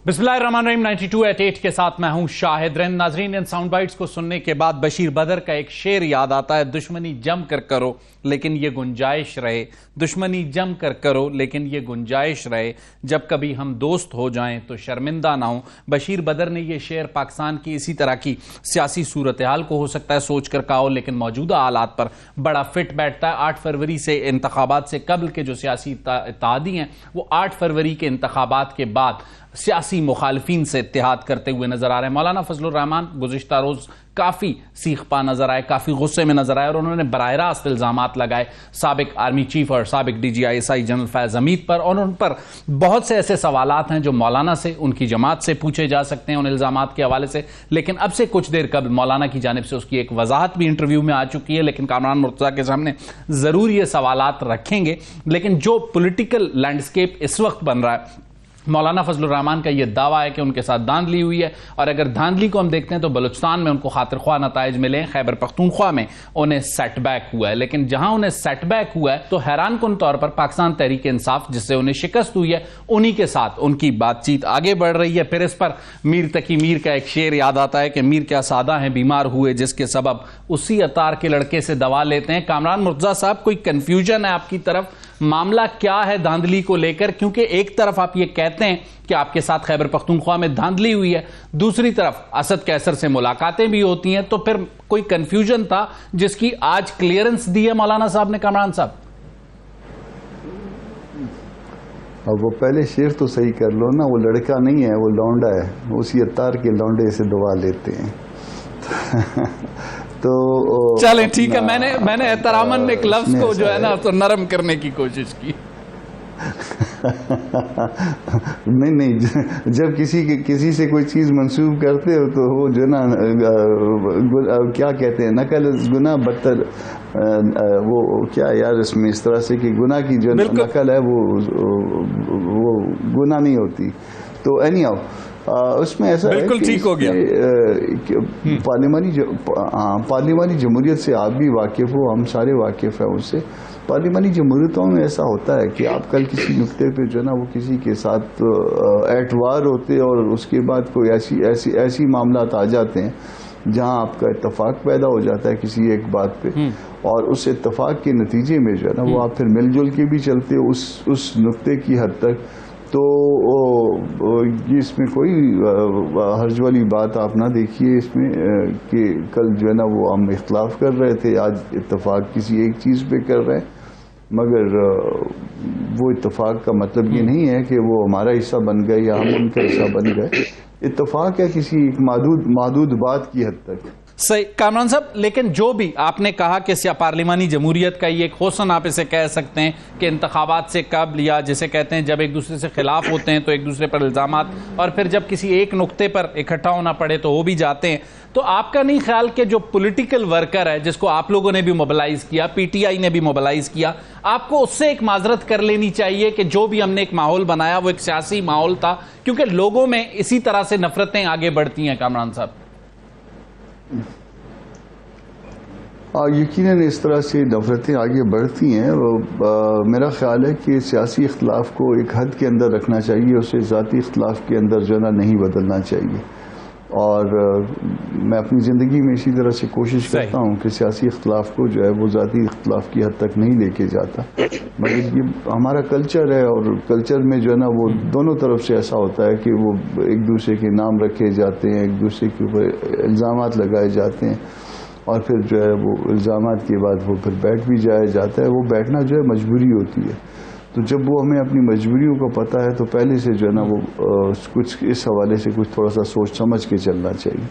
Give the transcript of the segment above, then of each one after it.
बिस्मिल्लाहिर्रहमानिर्रहीम 92@8 के साथ मैं हूं शाहिद रंद। नाजरीन, इन साउंड बाइट्स को सुनने के बाद बशीर बदर का एक शेर याद आता है, दुश्मनी जम कर करो लेकिन ये गुंजाइश रहे, दुश्मनी जम कर करो लेकिन ये गुंजाइश रहे, जब कभी हम दोस्त हो जाएं तो शर्मिंदा ना हो। बशीर बदर ने यह शेर पाकिस्तान की इसी तरह की सियासी सूरत हाल को हो सकता है सोच कर कहा हो, लेकिन मौजूदा हालात पर बड़ा फिट बैठता है। 8 फरवरी से इंतखाबात से कबल के जो सियासी इत्तेहादी हैं वो 8 फरवरी के इंतखाबात के बाद सियासी मुखालफीन से इत्तेहाद करते हुए नजर आ रहे हैं। मौलाना फजलुर रहमान गुज़िश्ता रोज काफी सीखपा नजर आए, काफी गुस्से में नजर आए और उन्होंने बराह रास्त इल्जामात लगाए साबिक आर्मी चीफ और साबिक DGI जनरल फैज हमीद पर, और उन पर बहुत से ऐसे सवालात हैं जो मौलाना से, उनकी जमात से पूछे जा सकते हैं उन इल्जामात के हवाले से। लेकिन अब से कुछ देर कबल मौलाना की जानिब से उसकी एक वजाहत भी इंटरव्यू में आ चुकी है, लेकिन कामरान मुर्तज़ा के सामने जरूर ये सवालात रखेंगे। लेकिन जो पॉलिटिकल लैंडस्केप इस वक्त बन रहा है, मौलाना फजलुर रहमान का यह दावा है कि उनके साथ धांधली हुई है, और अगर धांधली को हम देखते हैं तो बलूचिस्तान में उनको खातिर ख्वाह नताइज मिले, खैबर पख्तूनख्वा में उन्हें सेटबैक हुआ है। लेकिन जहां उन्हें सेटबैक हुआ है तो हैरान कुन तौर पर पाकिस्तान तहरीक इंसाफ जिससे उन्हें शिकस्त हुई है उन्हीं के साथ उनकी बातचीत आगे बढ़ रही है। फिर इस पर मीर तकी मीर का एक शेर याद आता है कि मीर क्या सादा है बीमार हुए जिसके सबब उसी अतार के लड़के से दवा लेते हैं। कामरान मुर्तज़ा साहब, कोई कंफ्यूजन है आपकी तरफ? मामला क्या है धांधली को लेकर? क्योंकि एक तरफ आप ये कहते हैं कि आपके साथ खैबर पख्तूनख्वा में धांधली हुई है, दूसरी तरफ असद कैसर से मुलाकातें भी होती हैं, तो फिर कोई कंफ्यूजन था जिसकी आज क्लियरेंस दी है मौलाना साहब ने। कामरान साहब, अब वो पहले शेर तो सही कर लो ना, वो लड़का नहीं है, वो लौंडा है, उसी अतार के लौंडे से दवा लेते हैं। तो चलें ठीक है, मैंने एहतरामन एक लफ्ज को जो है ना तो नरम करने की कोशिश की। नहीं, जब किसी से कोई चीज मंसूब करते हो तो वो जो ना क्या कहते हैं, नकल गुना बदतर, वो क्या यार इसमें इस तरह से कि गुना की जो नकल है वो गुना नहीं होती। तो एनीहाउ उसमें ऐसा बिल्कुल ठीक हो गया। पार्लिमानी जमहूरियत से आप भी वाकिफ हो, हम सारे वाकिफ हैं उससे। पार्लिमानी जमहूरियतों में ऐसा होता है कि आप कल किसी नुक्ते पे जो है ना वो किसी के साथ एतवार होते और उसके बाद कोई ऐसी मामलात आ जाते हैं जहां आपका इत्तफाक पैदा हो जाता है किसी एक बात पे, और उस इत्तफाक के नतीजे में जो है ना वो आप फिर मिलजुल के भी चलते हो उस नुक्ते की हद तक। तो इसमें कोई हर्ज वाली बात आप ना देखिए इसमें कि कल जो है ना वो हम इख्तलाफ कर रहे थे, आज इत्तफाक किसी एक चीज़ पे कर रहे हैं, मगर वो इत्तफाक का मतलब ये नहीं है कि वो हमारा हिस्सा बन गए या हम उनका हिस्सा बन गए। इत्तफाक है किसी एक महदूद बात की हद तक। सही कामरान साहब, लेकिन जो भी आपने कहा कि पार्लिमानी जमहूरियत का ये एक हुस्न आप इसे कह सकते हैं कि इंतखाबात से कबल, या जिसे कहते हैं जब एक दूसरे से खिलाफ होते हैं तो एक दूसरे पर इल्जामात, और फिर जब किसी एक नुक्ते पर इकट्ठा होना पड़े तो वो भी जाते हैं, तो आपका नहीं ख्याल कि जो पॉलिटिकल वर्कर है जिसको आप लोगों ने भी मोबिलाइज किया, PTI ने भी मोबिलाइज किया, आपको उससे एक माजरत कर लेनी चाहिए कि जो भी हमने एक माहौल बनाया वो एक सियासी माहौल था, क्योंकि लोगों में इसी तरह से नफरतें आगे बढ़ती हैं। कामरान साहब, यकीनन इस तरह से नफरतें आगे बढ़ती हैं। मेरा ख्याल है कि सियासी इख्तलाफ को एक हद के अंदर रखना चाहिए, उसे ज़ाती इख्तलाफ के अंदर जो है ना नहीं बदलना चाहिए। और मैं अपनी ज़िंदगी में इसी तरह से कोशिश करता हूँ कि सियासी इख्तलाफ को जो है वो ज़ाती इख्तलाफ की हद तक नहीं लेके जाता, मगर ये हमारा कल्चर है, और कल्चर में जो है ना वो दोनों तरफ से ऐसा होता है कि वो एक दूसरे के नाम रखे जाते हैं, एक दूसरे के ऊपर इल्ज़ामात लगाए जाते हैं, और फिर जो है वो इल्ज़ामात के बाद वो फिर बैठ भी जाया जाता है। वो बैठना जो है मजबूरी होती है, तो जब वो हमें अपनी मजबूरियों का पता है तो पहले से जो है ना वो कुछ इस हवाले से कुछ थोड़ा सा सोच समझ के चलना चाहिए।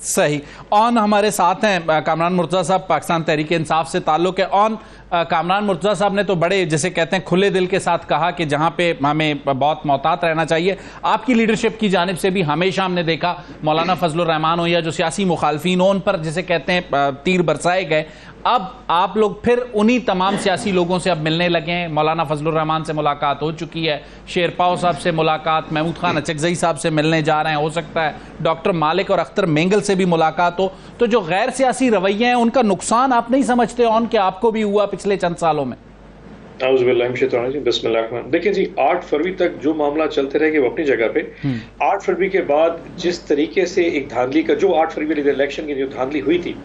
सही। ऑन हमारे साथ हैं कामरान मुर्तज़ा साहब, पाकिस्तान तहरीक इंसाफ से ताल्लुक़ है। ऑन कामरान मुर्तज़ा साहब ने तो बड़े जिसे कहते हैं खुले दिल के साथ कहा कि जहां पे हमें बहुत मोहतात रहना चाहिए। आपकी लीडरशिप की जानिब से भी हमेशा हमने देखा, मौलाना फजलुर रहमान हो या जो सियासी मुखालफीन हो, उन पर जिसे कहते हैं तीर बरसाए गए। अब आप लोग फिर उन्हीं तमाम सियासी लोगों से अब मिलने लगे हैं। मौलाना फजलुर रहमान से मुलाकात हो चुकी है, शेरपाव साहब से मुलाकात, महमूद खान अचकज़ई साहब से मिलने जा रहे हैं, हो सकता है डॉक्टर मालिक और अख्तर मेंगल से भी मुलाकात हो। तो जो गैर सियासी रवैये हैं उनका नुकसान आप नहीं समझते ऑन कि आपको भी हुआ पिछले चंद सालों में? बिस्मिल्लाह। देखिए जी, 8 फरवरी तक जो मामला चलते रहेंगे वो अपनी जगह पे। 8 फरवरी के बाद जिस तरीके से एक धांधली का, जो 8 फरवरी इलेक्शन की जो धांधली हुई थी,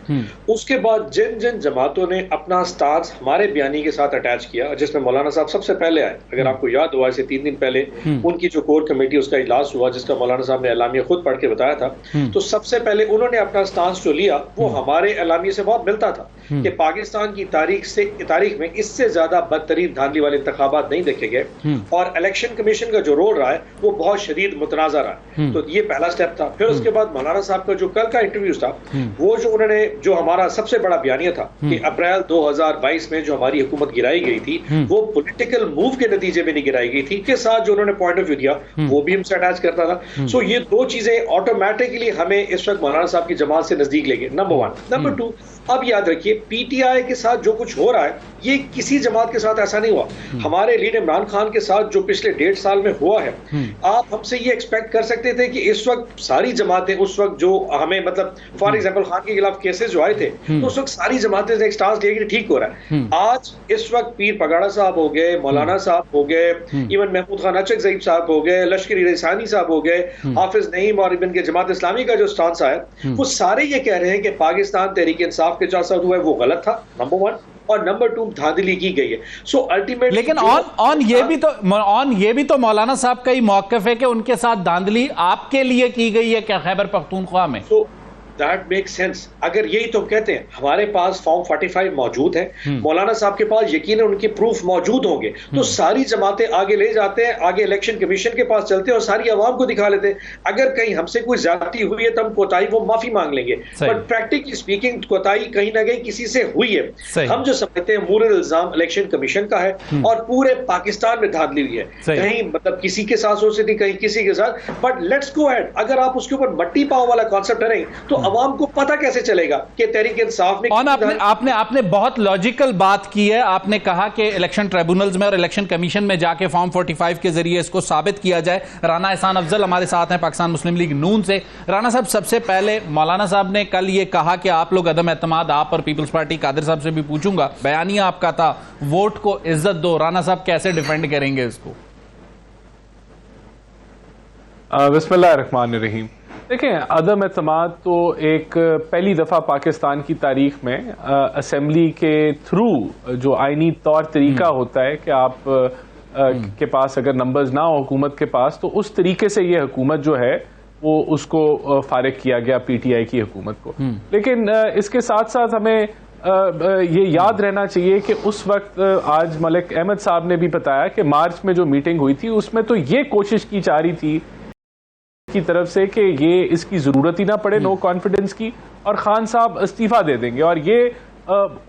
उसके बाद जिन जिन जमातों ने अपना स्टांस हमारे बयानी के साथ अटैच किया, जिसमें मौलाना साहब सबसे पहले आए। अगर आपको याद हुआ, इसे 3 दिन पहले उनकी जो कोर कमेटी उसका इजलास हुआ, जिसका मौलाना साहब ने एलामिया खुद पढ़ के बताया था, तो सबसे पहले उन्होंने अपना स्टांस जो लिया वो हमारे एलामिया से बहुत मिलता था कि पाकिस्तान की तारीख में इससे ज्यादा बदतरीन धांधली वाले इंतखाबात नहीं देखे गए और इलेक्शन कमीशन का जो रोल रहा है वो बहुत शदीद मुतनाज़ा रहा है। तो ये पहला स्टेप था। फिर उसके बाद मौलाना साहब का जो कल का इंटरव्यू था, वो जो उन्होंने, जो हमारा सबसे बड़ा बयानिया था कि अप्रैल 2022 में जो हमारी हुकूमत गिराई गई थी वो पॉलिटिकल मूव के नतीजे में नहीं गिराई गई थी, के साथ जो उन्होंने पॉइंट ऑफ व्यू दिया वो भी हमसे अटैच करता था। सो ये दो चीजें ऑटोमेटिकली हमें इस वक्त मौलाना साहब की जमात से नजदीक लेंगे, नंबर 1। नंबर 2, अब याद रखिए पीटीआई के साथ जो कुछ हो रहा है ये किसी जमात के साथ ऐसा नहीं हुआ। हमारे लीडर इमरान खान के साथ जो पिछले 1.5 साल में हुआ है, आप हमसे ये एक्सपेक्ट कर सकते थे कि इस वक्त सारी जमातें, उस वक्त जो हमें, मतलब फॉर एग्जांपल खान के खिलाफ केसेस जो आए थे, तो उस वक्त सारी जमातें एक स्टांस लेके ठीक हो रहा है। आज इस वक्त पीर पगाड़ा साहब हो गए, मौलाना साहब हो गए, इवन महमूद खान अचक ज़ईब साहब हो गए, लश्करी रईसानी साहब हो गए, हाफिज नईम और इबन के जमात इस्लामी का जो स्टांस आया, वो सारे ये कह रहे हैं कि पाकिस्तान तहरीक इंसाफ के जो साथ हुआ है वो गलत था, नंबर 1। और नंबर 2, धांधली की गई है। सो अल्टीमेटली, लेकिन ऑन ये भी तो मौलाना साहब का ही मौक़िफ़ है कि उनके साथ धांधली आपके लिए की गई है क्या खैबर पख्तूनख्वा में? That make sense. अगर यही तो कहते हैं, हमारे पास फॉर्म 45 मौजूद है, मौलाना साहब के पास यकीनन उनके प्रूफ मौजूद होंगे, तो सारी जमातें आगे ले जाते हैं, आगे इलेक्शन कमीशन के पास चलते हैं और सारी आवाम को दिखा लेते हैं। अगर कहीं हमसे कोई ज्यादती हुई है तो हम कोताही, वो माफी मांग लेंगे, बट प्रैक्टिकली स्पीकिंग कोताही कहीं ना कहीं किसी से हुई है। हम जो समझते हैं मूरल इल्जाम इलेक्शन कमीशन का है और पूरे पाकिस्तान में धांधली हुई है, कहीं मतलब किसी के साथ हो सकती, कहीं किसी के साथ, बट लेट्स गो अहेड। अगर आप उसके ऊपर मट्टी पाव वाला कॉन्सेप्ट करें तो आवाम को पता कैसे चलेगा कि तहरीक इंसाफ ने आपने बहुत लॉजिकल बात की है। आपने कहा कि इलेक्शन ट्रिब्यूनल्स में और इलेक्शन कमीशन में जाके फॉर्म 45 के जरिए इसको साबित किया जाए। राना एहसान अफजल हमारे साथ हैं पाकिस्तान मुस्लिम लीग नून से। राना साहब, सबसे पहले मौलाना साहब ने कल ये कहा कि आप लोग अदम एतमाद, आप और पीपल्स पार्टी, कादिर साहब से भी पूछूंगा, बयानिया आपका था वोट को इज्जत दो। राना साहब कैसे डिफेंड करेंगे इसको? बिस्मिल्लाह रहमान रहीम। देखें, अदम एतमाद तो एक पहली दफ़ा पाकिस्तान की तारीख में असेंबली के थ्रू जो आइनी तौर तरीका होता है कि आप के पास अगर नंबर्स ना हो हुकूमत के पास, तो उस तरीके से ये हुकूमत जो है वो उसको फारिग किया गया पीटीआई की हुकूमत को। लेकिन इसके साथ साथ हमें ये याद रहना चाहिए कि उस वक्त आज मलिक अहमद साहब ने भी बताया कि मार्च में जो मीटिंग हुई थी उसमें तो ये कोशिश की जा रही थी की तरफ से कि ये इसकी जरूरत ही ना पड़े नो कॉन्फिडेंस की, और खान साहब इस्तीफा दे देंगे, और ये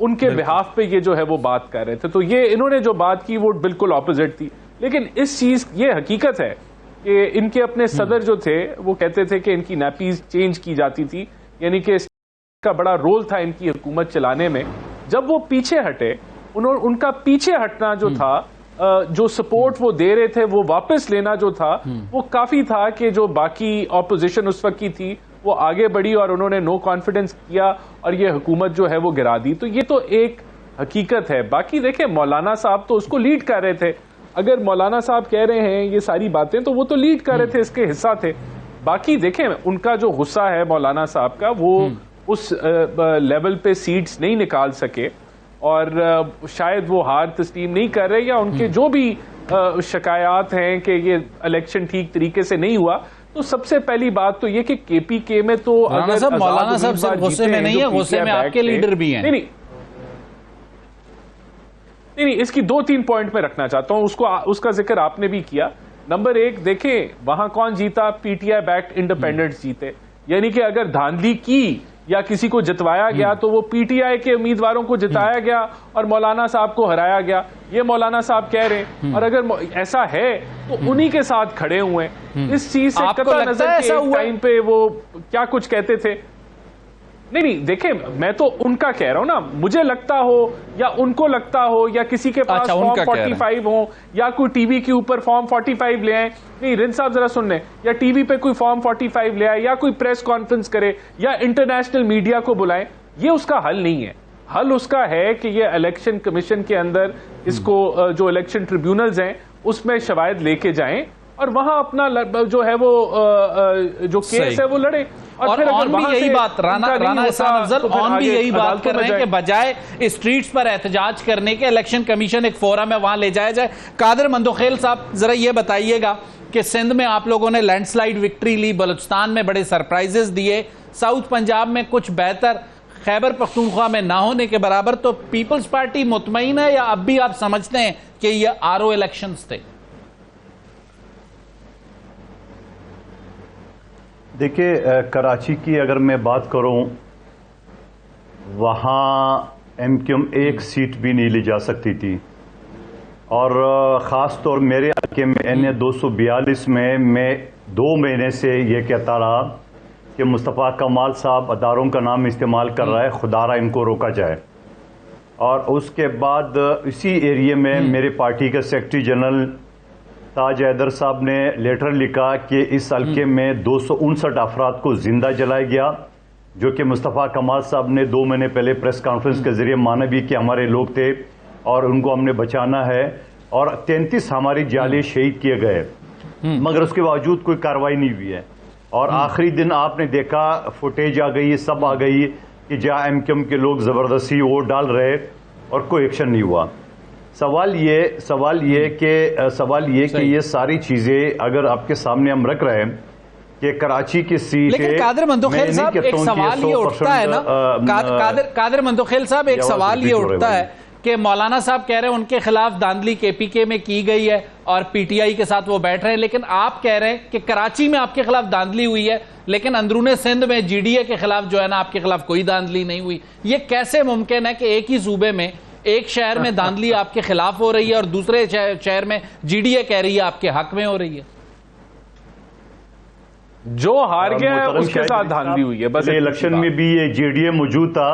उनके बिहाफ पे ये जो है वो बात कर रहे थे। तो ये इन्होंने जो बात की वो बिल्कुल ऑपोजिट थी। लेकिन इस चीज, ये हकीकत है कि इनके अपने सदर जो थे वो कहते थे कि इनकी नैपीज चेंज की जाती थी, यानी कि इसका बड़ा रोल था इनकी हुकूमत चलाने में। जब वो पीछे हटे, उनका पीछे हटना जो था, जो सपोर्ट वो दे रहे थे वो वापस लेना जो था, वो काफी था कि जो बाकी ऑपोजिशन उस वक्त की थी वो आगे बढ़ी और उन्होंने नो कॉन्फिडेंस किया और ये हुकूमत जो है वो गिरा दी। तो ये तो एक हकीकत है। बाकी देखें, मौलाना साहब तो उसको लीड कर रहे थे। अगर मौलाना साहब कह रहे हैं ये सारी बातें, तो वो तो लीड कर रहे थे, इसके हिस्सा थे। बाकी देखें, उनका जो गुस्सा है मौलाना साहब का, वो उस लेवल पे सीट्स नहीं निकाल सके और शायद वो हार तस्लीम नहीं कर रहे, या उनके जो भी शिकायत हैं कि ये इलेक्शन ठीक तरीके से नहीं हुआ। तो सबसे पहली बात तो ये कि केपीके में तो अगर मौलाना साहब सिर्फ गुस्से में नहीं है, गुस्से में आपके लीडर भी हैं। नहीं, इसकी 2-3 पॉइंट में रखना चाहता हूं, उसका जिक्र आपने भी किया। नंबर 1, देखें वहां कौन जीता, पीटीआई बैक्ड इंडिपेंडेंट्स जीते, यानी कि अगर धांधली की या किसी को जितवाया गया तो वो पीटीआई के उम्मीदवारों को जिताया गया और मौलाना साहब को हराया गया, ये मौलाना साहब कह रहे हैं। और अगर ऐसा है तो उन्हीं के साथ खड़े हुए। इस चीज से कतई नजर के टाइम पे वो क्या कुछ कहते थे। नहीं, देखें, मैं तो उनका कह रहा हूं ना, मुझे लगता हो या उनको लगता हो या किसी के पास फॉर्म 45 हो या कोई टीवी के ऊपर फॉर्म 45 ले आए। नहीं, रिन साहब जरा सुन लें, या टीवी पे कोई फॉर्म 45 ले आए या कोई प्रेस कॉन्फ्रेंस करे या इंटरनेशनल मीडिया को बुलाएं, ये उसका हल नहीं है। हल उसका है कि ये इलेक्शन कमीशन के अंदर इसको जो इलेक्शन ट्रिब्यूनल्स हैं उसमें शवायद लेके जाएं और वहां अपना जो है वो जो केस है वो लड़े। और फिर ऑन भी यही बात राना एहसान अफजल ऑन भी यही बात कर रहे हैं कि बजाय स्ट्रीट्स पर एहतजाज करने के इलेक्शन कमीशन एक फोरम है वहां ले जाया जाए। कादिर मंदोखेल साहब जरा ये बताइएगा कि सिंध में आप लोगों ने लैंडस्लाइड विक्ट्री ली, बलूचिस्तान में बड़े सरप्राइजेस दिए, साउथ पंजाब में कुछ बेहतर, खैबर पख्तूनख्वा में ना होने के बराबर, तो पीपल्स पार्टी मुतमईन है या अब भी आप समझते हैं कि ये आरओ इलेक्शंस थे? देखिए, कराची की अगर मैं बात करूं, वहां एमक्यूएम एक सीट भी नहीं ले जा सकती थी और ख़ास तौर मेरे इलाके में NA 242 में मैं 2 महीने से ये कहता रहा कि मुस्तफ़ा कमाल साहब अदारों का नाम इस्तेमाल कर रहा है, खुदारा इनको रोका जाए। और उसके बाद इसी एरिया में मेरे पार्टी के सेक्रेटरी जनरल ताज हैदर साहब ने लेटर लिखा कि इस हल्के में 259 अफराद को जिंदा जलाया गया, जो कि मुस्तफ़ा कमाल साहब ने 2 महीने पहले प्रेस कॉन्फ्रेंस के जरिए माना भी कि हमारे लोग थे और उनको हमने बचाना है। और 33 हमारी जाले शहीद किए गए, मगर उसके बावजूद कोई कार्रवाई नहीं हुई है। और आखिरी दिन आपने देखा, फुटेज आ गई, सब आ गई कि जहाँ एमक्यूएम के लोग ज़बरदस्ती वोट डाल रहे और कोई एक्शन नहीं हुआ। सवाल ये कि ये सारी चीजें अगर आपके सामने हम रख रहे हैं कि कराची की सीट, लेकिन कादिर मंदोखेल साहब एक सवाल ये उठता है ना, कादिर मंदोखेल साहब एक सवाल ये उठता है कि मौलाना साहब कह रहे हैं उनके खिलाफ धांधली KPK में की गई है और PTI के साथ वो बैठ रहे हैं, लेकिन आप कह रहे हैं कि कराची में आपके खिलाफ धांधली हुई है लेकिन अंदरूने सिंध में GDA के खिलाफ जो है ना आपके खिलाफ कोई धांधली नहीं हुई। ये कैसे मुमकिन है कि एक ही सूबे में, एक शहर में धांधली आपके खिलाफ हो रही है और दूसरे शहर में GDA कह रही है आपके हक में हो रही है? जो हार गया है उसके साथ धांधली हुई है। बस इलेक्शन में भी ये GDA मौजूद था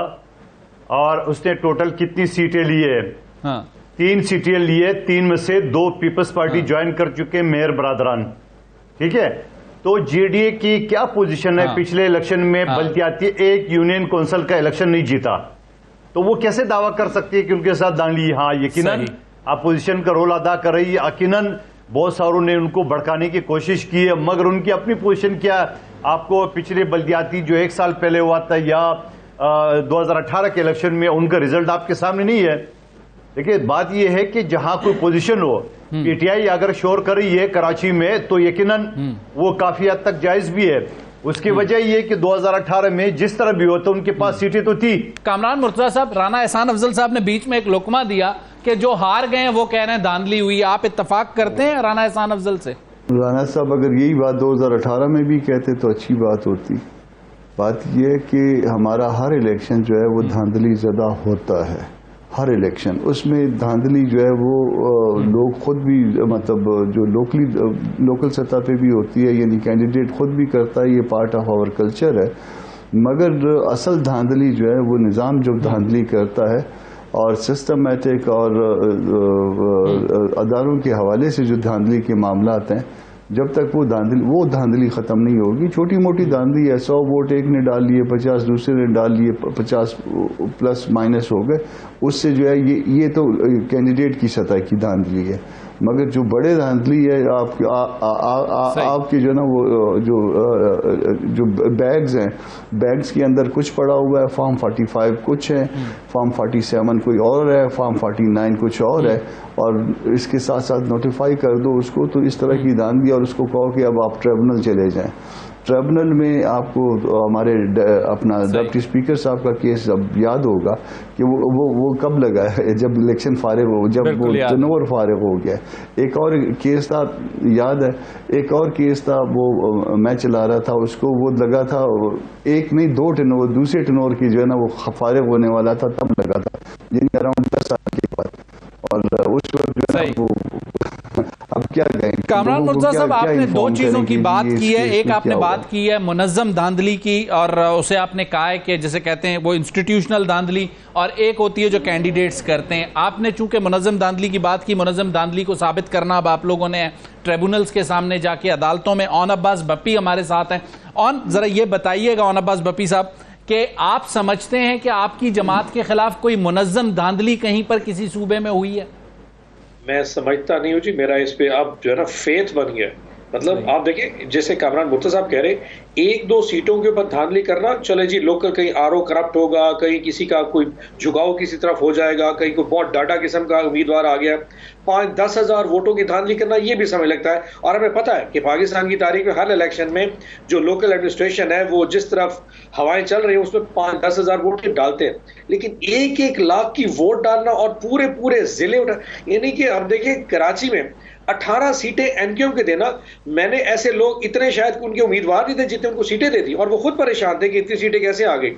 और उसने टोटल कितनी सीटें ली है? 3 सीटें ली है, 3 में से 2 पीपल्स पार्टी ज्वाइन कर चुके मेयर बरादरान, ठीक है। तो GDA की क्या पोजीशन है? पिछले इलेक्शन में बल्दियाती एक यूनियन काउंसिल का इलेक्शन नहीं जीता, तो वो कैसे दावा कर सकती है कि उनके साथ धांधली? हाँ, यकीनन अपोजिशन का रोल अदा कर रही है, यकीनन बहुत सारों ने उनको भड़काने की कोशिश की है, मगर उनकी अपनी पोजीशन क्या? आपको पिछले बल्दियाती जो 1 साल पहले हुआ था या 2018 के इलेक्शन में, उनका रिजल्ट आपके सामने नहीं है। देखिए, बात यह है कि जहां कोई पोजीशन हो, PTI अगर शोर कर रही है कराची में, तो यकीनन वो काफी हद तक जायज भी है। उसकी वजह यह कि 2018 में जिस तरह भी हो तो उनके पास सीटें तो थी। कामरान मुर्तजा साहब, राना एहसान अफजल साहब ने बीच में एक लुकमा दिया कि जो हार गए हैं वो कह रहे हैं धांधली हुई। आप इत्तेफाक करते हैं राना एहसान अफजल से? राना साहब अगर यही बात 2018 में भी कहते तो अच्छी बात होती। बात यह है कि हमारा हर इलेक्शन जो है वो धांधली ज़्यादा होता है, हर इलेक्शन। उसमें धांधली जो है वो लोग खुद भी, मतलब जो लोकल सतह पे भी होती है, यानी कैंडिडेट खुद भी करता है, ये पार्ट ऑफ आवर कल्चर है। मगर असल धांधली जो है वो निज़ाम जब धांधली करता है और सिस्टमेटिक और अदारों के हवाले से जो धांधली के मामलात हैं, जब तक वो धांधली ख़त्म नहीं होगी। छोटी मोटी धांधली है, 100 वोट एक ने डाल लिए, 50 दूसरे ने डाल लिए, 50 प्लस माइनस हो गए, उससे जो है ये तो कैंडिडेट की सतह की धांधली है। मगर जो बड़े धांधली है आपके जो ना वो जो बैग्स हैं, बैग्स के अंदर कुछ पड़ा हुआ है, फॉर्म 45 कुछ है, फॉर्म 47 कोई और है, फॉर्म 49 कुछ और है, और इसके साथ साथ नोटिफाई कर दो उसको। तो इस तरह की धांधली, और उसको कहो कि अब आप ट्रिब्यूनल चले जाएं। ट्रिब्यूनल में आपको हमारे अपना डिप्टी स्पीकर साहब का केस अब याद होगा कि वो कब लगा है, जब इलेक्शन फारिग हो, जब वो टर्नओवर फारिग हो गया। एक और केस था, याद है, एक और केस था, वो मैं चला रहा था उसको, वो लगा था एक नहीं 2 टर्नओवर, दूसरे टर्नओवर की जो है ना वो फारिग होने वाला था, तब लगा था, यानी अराउंड 10 साल के बाद। और उस वक्त जो है वो अब क्या कहें। कामरान मुर्तजा साहब, आपने 2 चीजों की बात की है। एक आपने बात की है मुनज़्ज़म धांधली की, और उसे आपने कहा है कि जैसे कहते हैं वो इंस्टीट्यूशनल धांधली, और एक होती है जो कैंडिडेट्स करते हैं। आपने चूंकि मुनज़्ज़म धांधली की बात की, मुनज़्ज़म धांधली को साबित करना अब आप लोगों ने ट्रिब्यूनल्स के सामने जाके, अदालतों में। ऑन अब्बास बप्पी हमारे साथ हैं। ऑन, जरा ये बताइएगा ऑन अब्बास बप्पी साहब कि आप समझते हैं कि आपकी जमात के खिलाफ कोई मुनज़्ज़म धांधली कहीं पर किसी सूबे में हुई है? मैं समझता नहीं हूँ जी, मेरा इस पे अब जो है ना फेथ बन गया। मतलब आप देखिए, जैसे कामरान मुर्तज़ा साहब कह रहे, एक दो सीटों के ऊपर धांधली करना, चले जी, लोकल कहीं आरओ करप्ट होगा, कहीं किसी का कोई झुकाव किसी तरफ हो जाएगा, कहीं कोई बहुत डाटा किस्म का उम्मीदवार आ गया, 5-10 हज़ार वोटों की धांधली करना, ये भी समय लगता है। और हमें पता है कि पाकिस्तान की तारीख में हर इलेक्शन में जो लोकल एडमिनिस्ट्रेशन है वो जिस तरफ हवाएं चल रही हैं उसमें 5-10 हज़ार वोट डालते हैं, लेकिन 1-1 लाख की वोट डालना और पूरे पूरे जिले उठा, यानी कि अब देखिए कराची में 18 सीटें एमक्यूएम के देना, मैंने ऐसे लोग इतने शायद उनके उम्मीदवार नहीं थे जितने उनको सीटें दे दी, और वो खुद परेशान थे कि इतनी सीटें कैसे आ गई।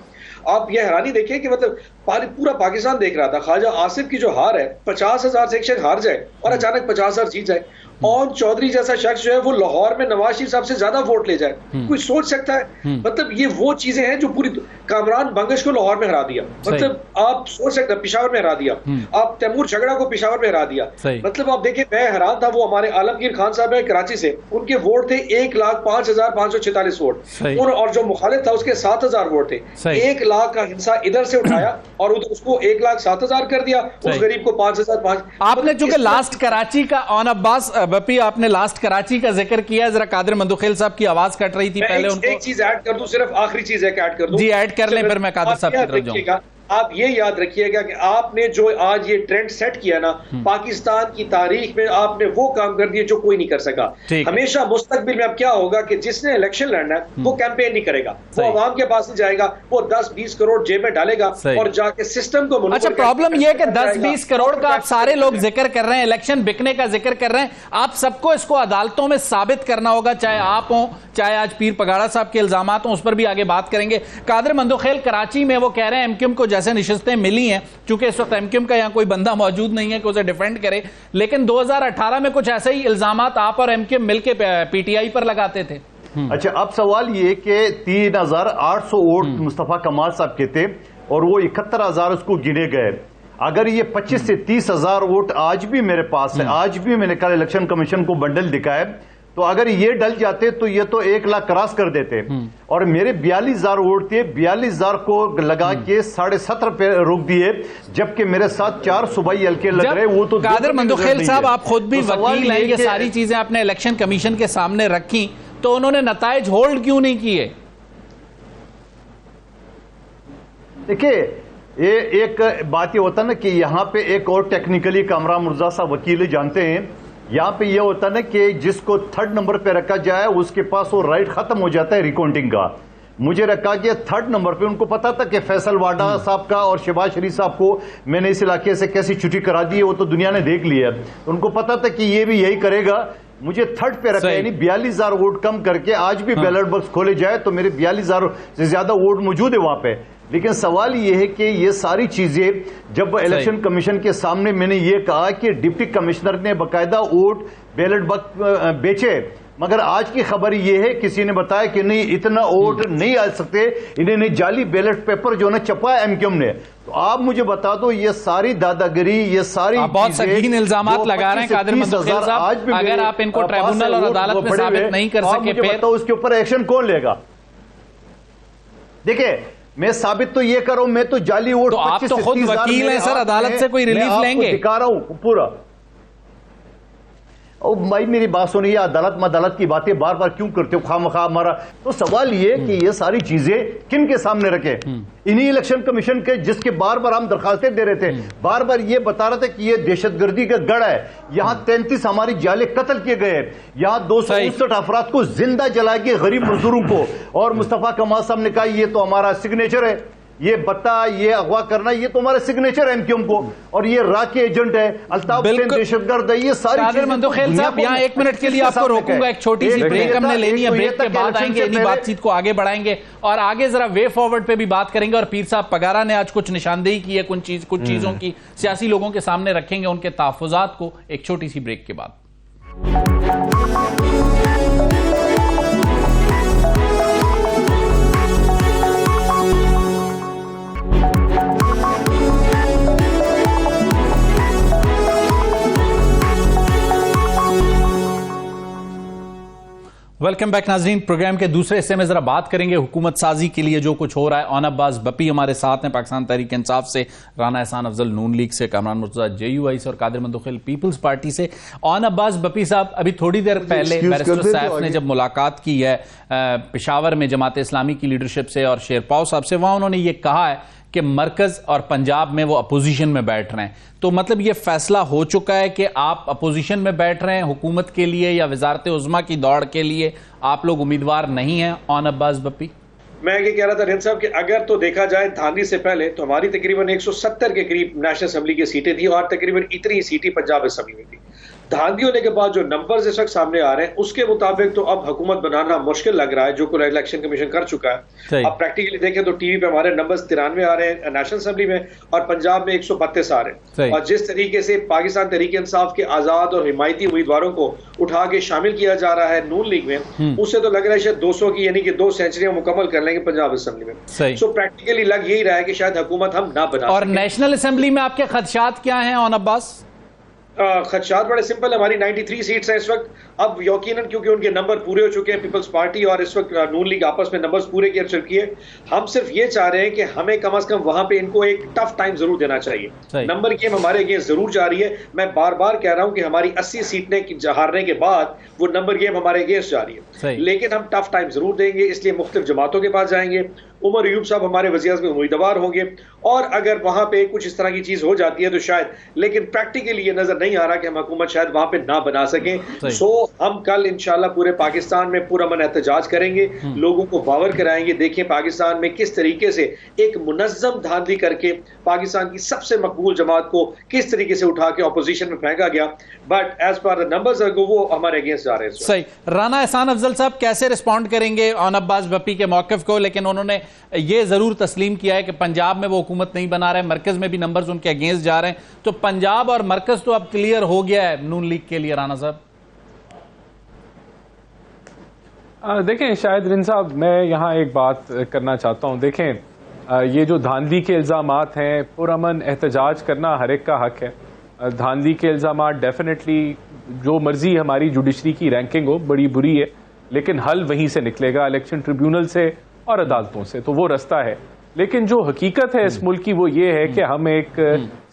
आप ये हैरानी देखिए कि मतलब पूरा पाकिस्तान देख रहा था, ख्वाजा आसिफ की जो हार है, 50,000 से एक शख्स हार जाए और अचानक 50,000 जीत जाए। और चौधरी जैसा शख्स जो है वो लाहौर में नवाज शरीफ साहब से ज्यादा वोट ले जाए, कोई सोच सकता है? मतलब ये वो चीजें हैं जो पूरी, कामरान बंगश को लाहौर में हरा दिया, मतलब आप सोच सकते हैं, पिशावर में हरा दिया, आप तैमूर झगड़ा को पिशावर में हरा दिया। मतलब आप देखिए, मैं हैरान था, वो हमारे आलमगीर खान साहब है कराची से, उनके वोट थे 1,05,546 वोट, और जो मुखालिफ था उसके 7,000 वोट थे। 1 लाख का हिस्सा इधर से उठाया और उधर उसको 1,07,000 कर दिया, उस गरीब को 5,005। आपने चूंकि लास्ट कराची का ऑन अब्बास बपी, आपने लास्ट कराची का जिक्र किया, जरा कादिर मंदुखेल साहब की आवाज कट रही थी पहले, उनको एक चीज ऐड कर दूं, सिर्फ आखिरी चीज है कि ऐड कर दूं जी, ऐड कर लें, फिर मैं कादिर साहब की तरफ जाऊंगा। आप ये याद रखिएगा कि आपने जो आज ये ट्रेंड सेट किया ना, पाकिस्तान की तारीख में आपने वो काम कर दिए जो कोई नहीं कर सका। हमेशा मुस्तकबिल में अब क्या होगा कि जिसने इलेक्शन लड़ना है वो कैंपेन नहीं करेगा, वो अवाम के पास नहीं जाएगा, वो 10-20 करोड़ जेब में डालेगा और जाके सिस्टम को। अच्छा, प्रॉब्लम ये कि 10-20 करोड़ का आप सारे लोग जिक्र कर रहे हैं, इलेक्शन बिकने का जिक्र कर रहे हैं, आप सबको इसको अदालतों में साबित करना होगा, चाहे आप हों, चाहे आज पीर पगाड़ा साहब के इल्जामात हों, उस पर भी आगे बात करेंगे। कादिर मंदुखेल, कराची में वो कह रहे हैं एमक्यूएम को जैसे निशस्तें मिली हैं, चूंकि इस वक्त एमक्यूएम का यहां कोई बंदा मौजूद नहीं है कि उसे डिफेंड करे, लेकिन 2018 में कुछ ऐसे ही इल्जामात आप और एमक्यूएम मिलकर पीटीआई पर लगाते थे। अच्छा, अब सवाल ये कि 3,800 वोट मुस्तफा कमाल साहब के थे और वो 71,000 उसको गिने गए। अगर ये 25 से 30,000 वोट आज भी मेरे पास है, आज भी मैंने कल इलेक्शन कमीशन को बंडल दिखाया, तो अगर ये डल जाते तो ये तो 1 लाख क्रॉस कर देते, और मेरे 42,000 वोट थे, 42,000 को लगा के 17.5 पे रोक दिए, जबकि मेरे साथ 4 सूबाई हल्के लग रहे। वो तो कादिर मंदुखेल साहब, आप खुद भी वकील हैं, ये सारी चीजें आपने इलेक्शन कमीशन के सामने रखी, तो उन्होंने नताइज होल्ड क्यों नहीं किए? देखिए, ये एक बात ये होता है ना कि यहाँ पे एक और टेक्निकली कामरान मुर्तज़ा साहब वकील जानते हैं, यहाँ पे ये होता है ना कि जिसको 3rd नंबर पे रखा जाए उसके पास वो राइट खत्म हो जाता है रिकाउंटिंग का। मुझे रखा गया 3rd नंबर पे, उनको पता था कि फैसल वाडा साहब का और शहबाज शरीफ साहब को मैंने इस इलाके से कैसी छुट्टी करा दी है, वो तो दुनिया ने देख लिया। उनको पता था कि ये भी यही करेगा, मुझे 3rd पे रखा, यानी 42,000 वोट कम करके आज भी बैलेट बॉक्स खोले जाए तो मेरे 42,000 से ज्यादा वोट मौजूद है वहां पे। लेकिन सवाल ये है कि ये सारी चीजें जब इलेक्शन कमीशन के सामने मैंने ये कहा कि डिप्टी कमिश्नर ने बाकायदा वोट बैलेट बॉक्स बेचे, मगर आज की खबर यह है किसी ने बताया कि नहीं, इतना वोट नहीं आ सकते, इन्होंने जाली बैलेट पेपर जो है छपाया एमक्यूएम ने। तो आप मुझे बता दो, ये सारी दादागिरी, ये सारी बहुत संगीन इल्जामात लगा रहे हैं कादिर मंदुखेल साहब, आज भी अगर आप इनको ट्रिब्यूनल और अदालत में साबित नहीं कर सके, फिर उसके ऊपर एक्शन कौन लेगा? देखिए, मैं साबित तो ये करूं, मैं तो जाली वोट, तो आप तो खुद वकील हैं सर, अदालत से कोई रिलीफ लेंगे? दिखा रहा हूं पूरा। और भाई मेरी बात सुनिए, अदालत की बातें बार बार क्यों करते हो खामखा हमारा? तो सवाल ये कि ये सारी चीजें किन के सामने रखे? इन्हीं इलेक्शन कमीशन के, जिसके बार बार हम दरखास्तें दे रहे थे, बार बार ये बता रहे थे कि ये दहशतगर्दी का गढ़ है, यहां 33 हमारी जाले कत्ल किए गए, यहां 269 अफराद को जिंदा जलाया गया, गरीब मजदूरों को। और मुस्तफा कमाल साहब ने कहा ये तो हमारा सिग्नेचर है, ये बता, ये अगवा करना, ये तो हमारा सिग्नेचर है एमक्यूएम को, और ये राके एजेंट है, अल्ताफ हुसैन दहशतगर्द है, ये सारी कादिर मंदुखेल साहब, यहाँ 1 मिनट के लिए आपको रोकूंगा, एक छोटी सी ब्रेक हमने लेनी है, ब्रेक के बाद आएंगे, इन्हीं बातचीत को आगे बढ़ाएंगे और आगे जरा वे फॉरवर्ड पे भी बात करेंगे। और पीर साहब पगारा ने आज कुछ निशानदेही की है, कुछ चीजों की सियासी लोगों के सामने रखेंगे उनके तहफ्फुजात को, एक छोटी सी ब्रेक के बाद। वेलकम बैक नाजरीन। प्रोग्राम के दूसरे हिस्से में जरा बात करेंगे हुकूमत साजी के लिए जो कुछ हो रहा है। ओन अब्बास बप्पी हमारे साथ हैं, पाकिस्तान तहरीक इंसाफ से, राना एहसान अफजल नून लीग से, कामरान मुर्तजा JUI से और कादिर मंदुखिल पीपल्स पार्टी से। ओन अब्बास बप्पी साहब, अभी थोड़ी देर पहले बैरिस्टर सैफ ने जब मुलाकात की है पेशावर में जमात इस्लामी की लीडरशिप से और शेरपाव साहब से, वहां उन्होंने ये कहा है कि मरकज और पंजाब में वो अपोजिशन में बैठ रहे हैं। तो मतलब ये फैसला हो चुका है कि आप अपोजिशन में बैठ रहे हैं हुकूमत के लिए या वजारत उज़्मा की दौड़ के लिए आप लोग उम्मीदवार नहीं हैं? ओन अब्बास बप्पी, मैं ये कह रहा था रिन साहब कि अगर तो देखा जाए धांधली से पहले तो हमारी तकरीबन 170 के करीब नेशनल असेंबली की सीटें थी और तकरीबन इतनी सीटें पंजाब असेंबली में थी। धांधली होने के बाद जो नंबर्स इस वक्त सामने आ रहे हैं उसके मुताबिक तो अब हुकूमत बनाना मुश्किल लग रहा है, जो कोई इलेक्शन कमीशन कर चुका है। अब प्रैक्टिकली देखें तो टीवी पे हमारे नंबर्स 93 आ रहे हैं नेशनल असेंबली में और पंजाब में 132 आ रहे हैं। और जिस तरीके से पाकिस्तान तहरीक इंसाफ के आजाद और हिमायती उम्मीदवारों को उठा के शामिल किया जा रहा है नून लीग में, उससे तो लग रहा है शायद 200 की यानी कि 2 सेंचुरियां मुकम्मल कर लेंगे पंजाब असेंबली में। सो प्रैक्टिकली लग यही रहा है कि शायद हुकूमत हम ना बना। और नेशनल असेंबली में आपके खदशात क्या हैं ओन अब्बास? खदशात बड़े सिंपल है। हमारी 93 सीट्स हैं इस वक्त। अब यकीनन क्योंकि उनके नंबर पूरे हो चुके हैं पीपल्स पार्टी और इस वक्त नून लीग आपस में नंबर्स पूरे कर चुकी है। हम सिर्फ ये चाह रहे हैं कि हमें कम से कम वहां पे इनको एक टफ टाइम जरूर देना चाहिए। नंबर गेम हमारे अगेंस्ट जरूर जा रही है। मैं बार बार कह रहा हूं कि हमारी 80 सीटें हारने के बाद वो नंबर गेम हमारे अगेंस्ट जा रही है, लेकिन हम टफ टाइम जरूर देंगे। इसलिए मुख्तलिफ जमातों के पास जाएंगे। उमर अयूब साहब हमारे वज़ीर में उम्मीदवार होंगे और अगर वहां पे कुछ इस तरह की चीज हो जाती है तो शायद, लेकिन प्रैक्टिकली ये नजर नहीं आ रहा कि हम हुकूमत शायद वहां पे ना बना सकें। सो हम कल इंशाल्लाह पूरे पाकिस्तान में पूरा मन एहतजाज करेंगे, लोगों को बावर कराएंगे। देखिए पाकिस्तान में किस तरीके से एक मुनज़्ज़म धांधली करके पाकिस्तान की सबसे मकबूल जमात को किस तरीके से उठा के अपोजिशन में फेंका गया। But as per the numbers वो हमारे अगेंस्ट जा रहे हैं। सही। राना एहसान अफजल साहब कैसे रिस्पॉन्ड करेंगे ओन अब्बास बप्पी के मौक़िफ़ को? लेकिन उन्होंने ये जरूर तस्लीम किया है कि पंजाब में वो हुकूमत नहीं बना रहे, मरकज में भी नंबर्स उनके अगेंस्ट जा रहे हैं। तो पंजाब और मरकज तो अब क्लियर हो गया है नून लीग के लिए। राना साहब देखें, शायद रिन साहब मैं यहाँ एक बात करना चाहता हूँ। देखें, ये जो धांधली के इल्ज़ामात हैं, पुरअमन एहतजाज करना हर एक का हक है। धांधली के इल्ज़ामात डेफिनेटली जो मर्जी हमारी जुडिशरी की रैंकिंग हो बड़ी बुरी है, लेकिन हल वहीं से निकलेगा, इलेक्शन ट्रिब्यूनल से और अदालतों से, तो वो रास्ता है। लेकिन जो हकीकत है इस मुल्क की वो ये है कि हम एक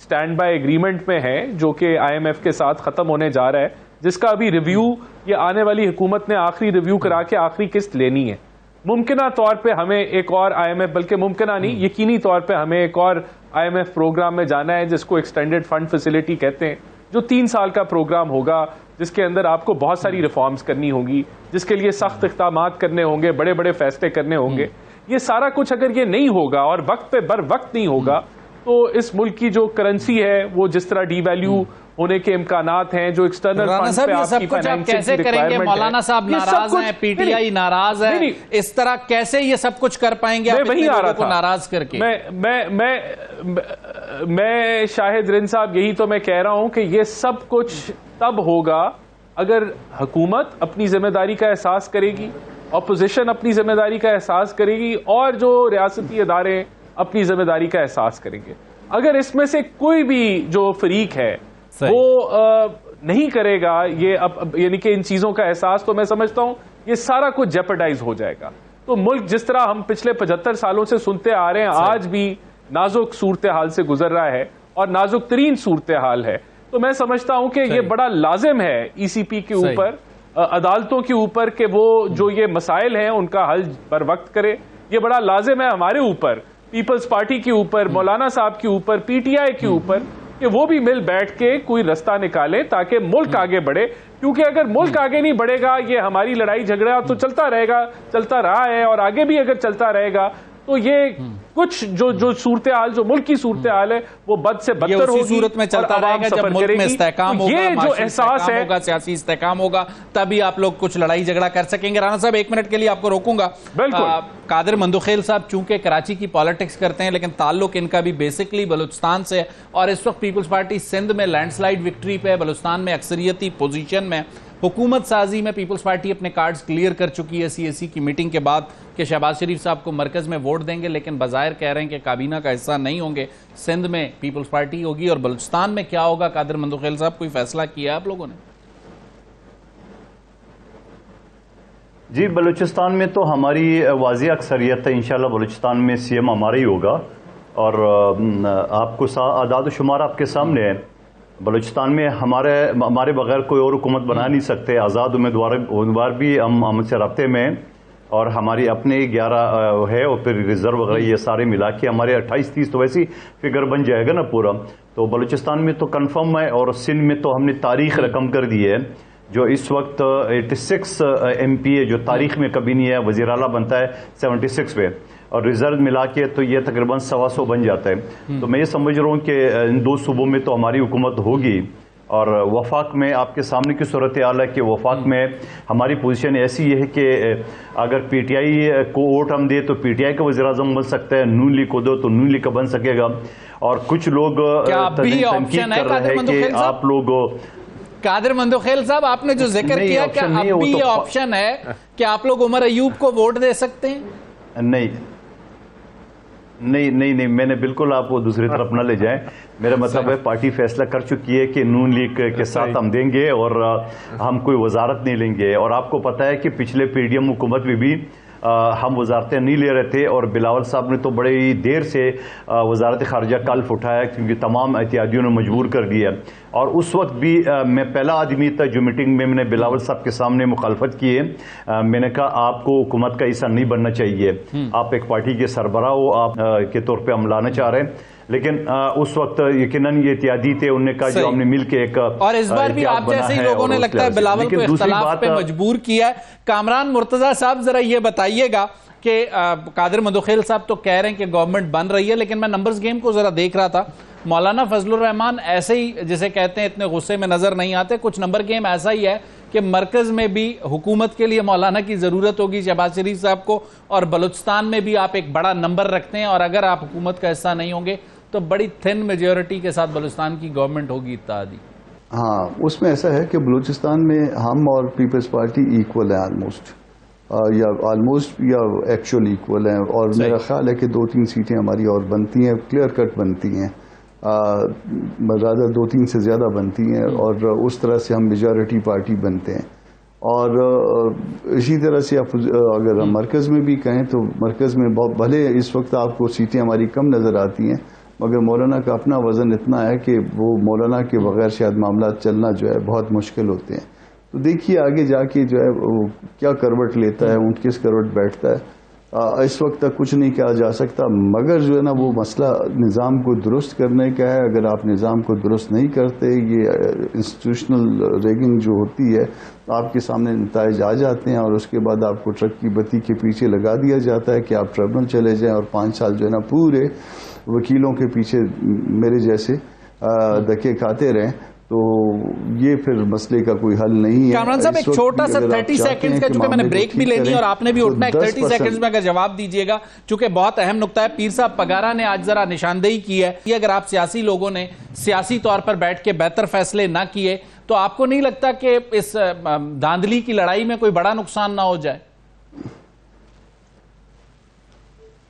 स्टैंड बाय एग्रीमेंट में हैं जो कि IMF के साथ ख़त्म होने जा रहा है, जिसका अभी रिव्यू ये आने वाली हुकूमत ने आखिरी रिव्यू करा के आखिरी किस्त लेनी है। मुमकिना तौर पे हमें एक और IMF, बल्कि मुमकिना नहीं यकीनी तौर पे हमें एक और IMF प्रोग्राम में जाना है जिसको एक्सटेंडेड फंड फैसिलिटी कहते हैं, जो 3 साल का प्रोग्राम होगा, जिसके अंदर आपको बहुत सारी रिफॉर्म्स करनी होगी, जिसके लिए सख्त इक़दामात करने होंगे, बड़े बड़े फैसले करने होंगे। ये सारा कुछ अगर ये नहीं होगा और वक्त पे बर वक्त नहीं होगा तो इस मुल्क की जो करेंसी है वो जिस तरह डीवैल्यू होने के इम्कानात हैं, जो एक्सटर्नल फंड पे आपकी कैसे करेंगे? मौलाना साहब नाराज हैं, PTI नाराज है, इस तरह कैसे ये सब कुछ कर पाएंगे आप इतने लोगों को नाराज करके? मैं शाहिद रिन साहब यही तो मैं कह रहा हूं कि ये सब कुछ तब होगा अगर हुकूमत अपनी जिम्मेदारी का एहसास करेगी, अपोजिशन अपनी जिम्मेदारी का एहसास करेगी और जो रियासती इदारे अपनी जिम्मेदारी का एहसास करेंगे। अगर इसमें से कोई भी जो फरीक है वो नहीं करेगा ये यानी कि इन चीजों का एहसास, तो मैं समझता हूं ये सारा कुछ जेपरडाइज हो जाएगा। तो मुल्क जिस तरह हम पिछले 75 सालों से सुनते आ रहे हैं, आज भी नाजुक सूरत हाल से गुजर रहा है और नाजुक तरीन सूरत हाल है। तो मैं समझता हूं कि ये बड़ा लाजिम है ECP के ऊपर, अदालतों के ऊपर, कि वो जो ये मसाइल हैं उनका हल बर वक्त करे। ये बड़ा लाजिम है हमारे ऊपर, पीपल्स पार्टी के ऊपर, मौलाना साहब के ऊपर, PTI के ऊपर, कि वो भी मिल बैठ के कोई रास्ता निकाले ताकि मुल्क आगे बढ़े। क्योंकि अगर मुल्क आगे नहीं बढ़ेगा, ये हमारी लड़ाई झगड़ा तो चलता रहेगा, चलता रहा है और आगे भी अगर चलता रहेगा तो ये कुछ जो सूरत हाल, जो मुल्क की सूरत हाल है वो बद से बदतर होगी। सूरत में चलता रहेगा जब मुल्क में इस्तेहकाम होगा, ये जो एहसास है, सियासी इस्तेहकाम होगा, तभी आप लोग कुछ लड़ाई झगड़ा कर सकेंगे। राना साहब 1 मिनट के लिए आपको रोकूंगा। बिल्कुल। कादिर मंदुखिल साहब चूंकि कराची की पॉलिटिक्स करते हैं, लेकिन ताल्लुक इनका भी बेसिकली बलूचिस्तान से है और इस वक्त पीपल्स पार्टी सिंध में लैंडस्लाइड विक्ट्री पे, बलूचिस्तान में अक्सरियती पोजीशन में। हुकूमत साजी में पीपल्स पार्टी अपने कार्ड्स क्लियर कर चुकी है CAC की मीटिंग के बाद कि शहबाज शरीफ साहब को मरकज में वोट देंगे, लेकिन बज़ाहिर कह रहे हैं कि काबीना का हिस्सा नहीं होंगे। सिंध में पीपल्स पार्टी होगी और बलूचिस्तान में क्या होगा? कादिर मंदुखिल साहब, कोई फैसला किया आप लोगों ने? जी, बलूचिस्तान में तो हमारी वाज़ेह अक्सरियत है, इंशाल्लाह बलूचिस्तान में सीएम हमारा ही होगा। और आपको आदाद शुमार आपके सामने है। बलूचिस्तान में हमारे बगैर कोई और हुकूमत बना नहीं सकते। आज़ाद उम्मीदवार भी हमसे रब्ते में हैं और हमारी अपने 11 है और फिर रिजर्व वगैरह ये सारे मिला के हमारे 28-30 तो वैसी फिगर बन जाएगा ना पूरा। तो बलूचिस्तान में तो कंफर्म है और सिंध में तो हमने तारीख रकम कर दी है। जो इस वक्त 86 MP है, जो तारीख में कभी नहीं है। वज़ीर आला बनता है 76 पे और रिजर्व मिला के तो ये तकरीबन 125 बन जाता है। तो मैं ये समझ रहा हूँ कि इन 2 सूबों में तो हमारी हुकूमत होगी। और वफाक में आपके सामने की सूरत हाल है कि वफाक में हमारी पोजीशन ऐसी है कि अगर PTI को वोट हम दे तो PTI का वज़ीर आज़म बन सकता है, नून लीग को दो तो नून लीग का बन सकेगा। और कुछ लोग तनकीद कर रहे हैं कि आप लोग कादिर मंदोखेल साहब, आपने जो जिक्र किया, क्या अब भी ये ऑप्शन है कि आप लोग उमर अयूब को वोट दे सकते हैं? नहीं, मैंने बिल्कुल आपको दूसरी तरफ न ले जाएं। मेरा मतलब है पार्टी फैसला कर चुकी है कि नून लीग के साथ हम देंगे और हम कोई वजारत नहीं लेंगे। और आपको पता है कि पिछले PDM हुकूमत में भी हम वजारतें नहीं ले रहे थे और बिलावल साहब ने तो बड़े ही देर से वजारत खारजा कल्फ उठाया क्योंकि तमाम एहतियातियों ने मजबूर कर दिया। और उस वक्त भी मैं पहला आदमी था जो मीटिंग में मैंने बिलावल साहब के सामने मुखालफत की है। मैंने कहा आपको हुकूमत का हिस्सा नहीं बनना चाहिए, आप एक पार्टी के सरबराह हो, आप के तौर पर हम लाना चाह रहे हैं। लेकिन उस वक्त यकीनन ये इत्यादी थे, उन्होंने कहा जो हमने मिलके एक और इस बार भी आप जैसे ही लोगों ने लगता है बिलावल को इख्तिलाफ पे मजबूर किया है। कामरान मुर्तजा साहब, जरा ये बताइएगा कि कादिर मंदोखेल साहब तो कह रहे हैं कि गवर्नमेंट बन रही है, लेकिन मैं नंबर्स गेम को जरा देख रहा था। मौलाना फजलुर रहमान ऐसे ही जिसे कहते हैं इतने गुस्से में नजर नहीं आते। कुछ नंबर गेम ऐसा ही है कि मरकज में भी हुकूमत के लिए मौलाना की जरूरत होगी शहबाज शरीफ साहब को, और बलूचिस्तान में भी आप एक बड़ा नंबर रखते हैं, और अगर आप हुकूमत का हिस्सा नहीं होंगे तो बड़ी थिन मेजॉरिटी के साथ बलूचिस्तान की गवर्नमेंट होगी इत्तेहादी। हाँ, उसमें ऐसा है कि बलूचिस्तान में हम और पीपल्स पार्टी इक्वल है ऑलमोस्ट, या एक्चुअल इक्वल है। और मेरा ख्याल है कि 2-3 सीटें हमारी और बनती हैं, क्लियर कट बनती हैं, ज़्यादा 2-3 से ज़्यादा बनती हैं और उस तरह से हम मेजॉरिटी पार्टी बनते हैं। और इसी तरह से आप अगर हम मरकज़ में भी कहें तो मरकज़ में भले इस वक्त आपको सीटें हमारी कम नज़र आती हैं, मगर मौलाना का अपना वज़न इतना है कि वो मौलाना के बगैर शायद मामला चलना जो है बहुत मुश्किल होते हैं। तो देखिए आगे जाके जो है वो क्या करवट लेता है, ऊँट किस करवट बैठता है। इस वक्त तक कुछ नहीं कहा जा सकता, मगर जो है ना वो मसला निज़ाम को दुरुस्त करने का है। अगर आप निज़ाम को दुरुस्त नहीं करते, ये इंस्टीट्यूशनल रेगिंग जो होती है आपके सामने नताइज आ जाते हैं और उसके बाद आपको ट्रक की बत्ती के पीछे लगा दिया जाता है कि आप ट्रिब्यूनल चले जाएं और 5 साल जो है ना पूरे वकीलों के पीछे मेरे जैसे धक्के खाते रहें। तो ये फिर मसले का कोई हल नहीं है। कामरान साहब, एक छोटा सा 30 सेकंड्स का, चूंकि मैंने ब्रेक भी लेनी और आपने भी उठना है, 30 सेकंड्स में अगर जवाब दीजिएगा, चूंकि बहुत अहम नुक्ता है। पीर साहब पगारा ने आज जरा निशानदेही की है कि अगर आप सियासी लोगों ने सियासी तौर पर बैठ के बेहतर फैसले ना किए तो आपको नहीं लगता कि इस धांधली की लड़ाई में कोई बड़ा नुकसान ना हो जाए?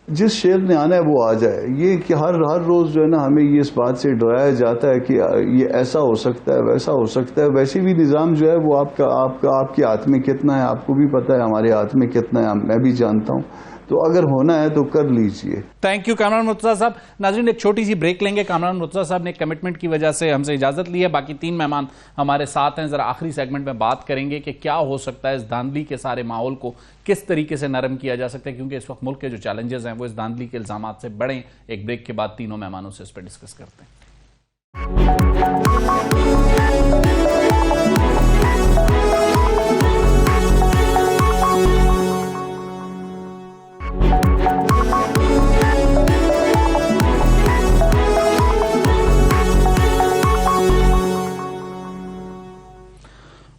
जिस शेर ने आना है वो आ जाए। ये कि हर रोज जो है ना हमें ये इस बात से डराया जाता है कि ये ऐसा हो सकता है, वैसा हो सकता है। वैसे भी निज़ाम जो है वो आपके हाथ में कितना है आपको भी पता है, हमारे हाथ में कितना है मैं भी जानता हूँ। तो अगर होना है तो कर लीजिए। थैंक यू कामरान मुर्तजा साहब। नाज़रीन, एक छोटी सी ब्रेक लेंगे। कामरान मुर्तजा साहब ने कमिटमेंट की वजह से हमसे इजाजत ली है, बाकी 3 मेहमान हमारे साथ हैं। जरा आखिरी सेगमेंट में बात करेंगे कि क्या हो सकता है, इस धांधली के सारे माहौल को किस तरीके से नरम किया जा सकता है, क्योंकि इस वक्त मुल्क के जो चैलेंजेस हैं वो इस धांधली के इल्जामात से बड़े। एक ब्रेक के बाद तीनों मेहमानों से इस पर डिस्कस करते हैं।